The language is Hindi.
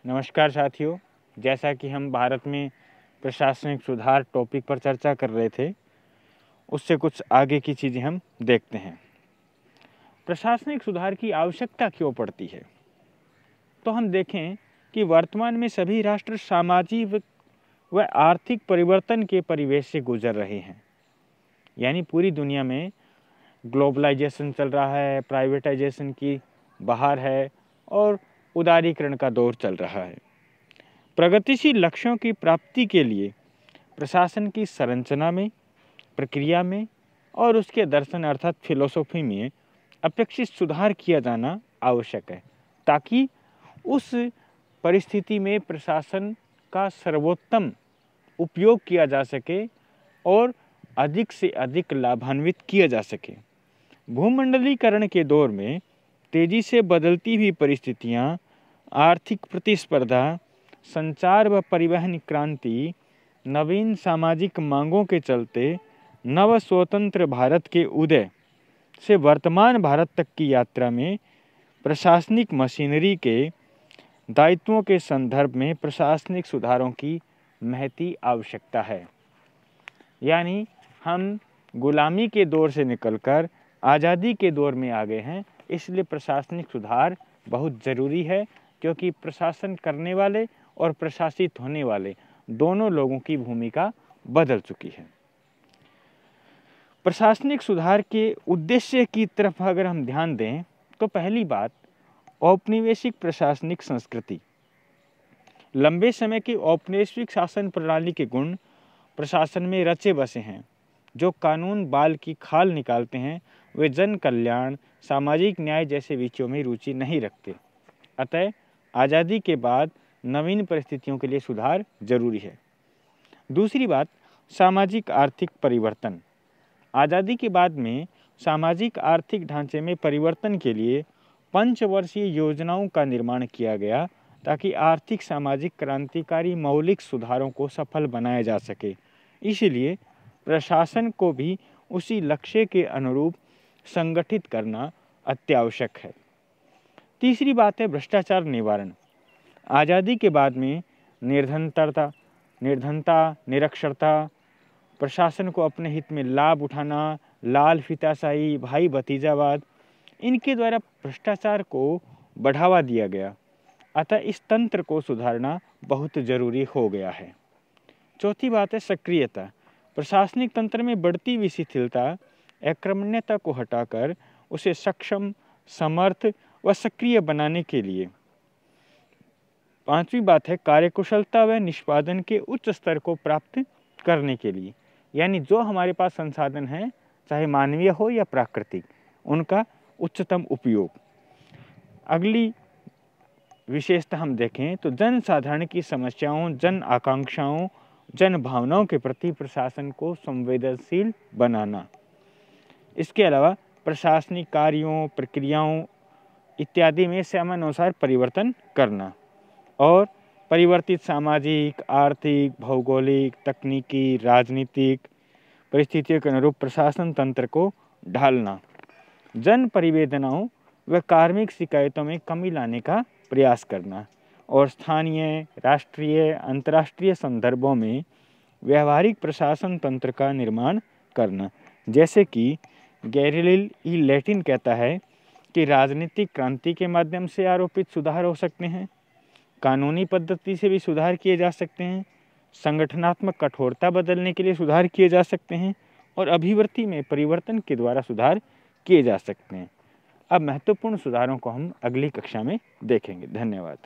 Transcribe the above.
नमस्कार साथियों। जैसा कि हम भारत में प्रशासनिक सुधार टॉपिक पर चर्चा कर रहे थे, उससे कुछ आगे की चीज़ें हम देखते हैं। प्रशासनिक सुधार की आवश्यकता क्यों पड़ती है? तो हम देखें कि वर्तमान में सभी राष्ट्र सामाजिक व आर्थिक परिवर्तन के परिवेश से गुजर रहे हैं। यानी पूरी दुनिया में ग्लोबलाइजेशन चल रहा है, प्राइवेटाइजेशन की बहार है और उदारीकरण का दौर चल रहा है। प्रगतिशील लक्ष्यों की प्राप्ति के लिए प्रशासन की संरचना में, प्रक्रिया में और उसके दर्शन अर्थात फिलोसॉफी में अपेक्षित सुधार किया जाना आवश्यक है, ताकि उस परिस्थिति में प्रशासन का सर्वोत्तम उपयोग किया जा सके और अधिक से अधिक लाभान्वित किया जा सके। भूमंडलीकरण के दौर में तेजी से बदलती हुई परिस्थितियां, आर्थिक प्रतिस्पर्धा, संचार व परिवहन क्रांति, नवीन सामाजिक मांगों के चलते नव स्वतंत्र भारत के उदय से वर्तमान भारत तक की यात्रा में प्रशासनिक मशीनरी के दायित्वों के संदर्भ में प्रशासनिक सुधारों की महती आवश्यकता है। यानी हम गुलामी के दौर से निकलकर आज़ादी के दौर में आ गए हैं, इसलिए प्रशासनिक सुधार बहुत ज़रूरी है, क्योंकि प्रशासन करने वाले और प्रशासित होने वाले दोनों लोगों की भूमिका बदल चुकी है। प्रशासनिक सुधार के उद्देश्य की तरफ अगर हम ध्यान दें तो पहली बात, औपनिवेशिक प्रशासनिक संस्कृति। लंबे समय की औपनिवेशिक शासन प्रणाली के गुण प्रशासन में रचे बसे हैं। जो कानून बाल की खाल निकालते हैं वे जन कल्याण, सामाजिक न्याय जैसे विषयों में रुचि नहीं रखते। अतः आज़ादी के बाद नवीन परिस्थितियों के लिए सुधार जरूरी है। दूसरी बात, सामाजिक आर्थिक परिवर्तन। आज़ादी के बाद में सामाजिक आर्थिक ढांचे में परिवर्तन के लिए पंचवर्षीय योजनाओं का निर्माण किया गया, ताकि आर्थिक सामाजिक क्रांतिकारी मौलिक सुधारों को सफल बनाया जा सके। इसलिए प्रशासन को भी उसी लक्ष्य के अनुरूप संगठित करना अत्यावश्यक है। तीसरी बात है भ्रष्टाचार निवारण। आज़ादी के बाद में निर्धनता, निरक्षरता, प्रशासन को अपने हित में लाभ उठाना, लाल फीताशाही, भाई भतीजावाद, इनके द्वारा भ्रष्टाचार को बढ़ावा दिया गया। अतः इस तंत्र को सुधारना बहुत जरूरी हो गया है। चौथी बात है सक्रियता। प्रशासनिक तंत्र में बढ़ती हुई शिथिलता, अक्रमण्यता को हटाकर उसे सक्षम, समर्थ व सक्रिय बनाने के लिए। पांचवी बात है कार्यकुशलता व निष्पादन के उच्च स्तर को प्राप्त करने के लिए। यानी जो हमारे पास संसाधन हैं, चाहे मानवीय हो या प्राकृतिक, उनका उच्चतम उपयोग। अगली विशेषता हम देखें तो जन साधारण की समस्याओं, जन आकांक्षाओं, जन भावनाओं के प्रति प्रशासन को संवेदनशील बनाना। इसके अलावा प्रशासनिक कार्यों, प्रक्रियाओं इत्यादि में समयानुसार परिवर्तन करना और परिवर्तित सामाजिक, आर्थिक, भौगोलिक, तकनीकी, राजनीतिक परिस्थितियों के अनुरूप प्रशासन तंत्र को ढालना। जन परिवेदनाओं व कार्मिक शिकायतों में कमी लाने का प्रयास करना और स्थानीय, राष्ट्रीय, अंतर्राष्ट्रीय संदर्भों में व्यवहारिक प्रशासन तंत्र का निर्माण करना। जैसे कि गैरिलिल ई लैटिन कहता है कि राजनीतिक क्रांति के माध्यम से आरोपित सुधार हो सकते हैं, कानूनी पद्धति से भी सुधार किए जा सकते हैं, संगठनात्मक कठोरता बदलने के लिए सुधार किए जा सकते हैं और अभिवृत्ति में परिवर्तन के द्वारा सुधार किए जा सकते हैं। अब महत्वपूर्ण सुधारों को हम अगली कक्षा में देखेंगे। धन्यवाद।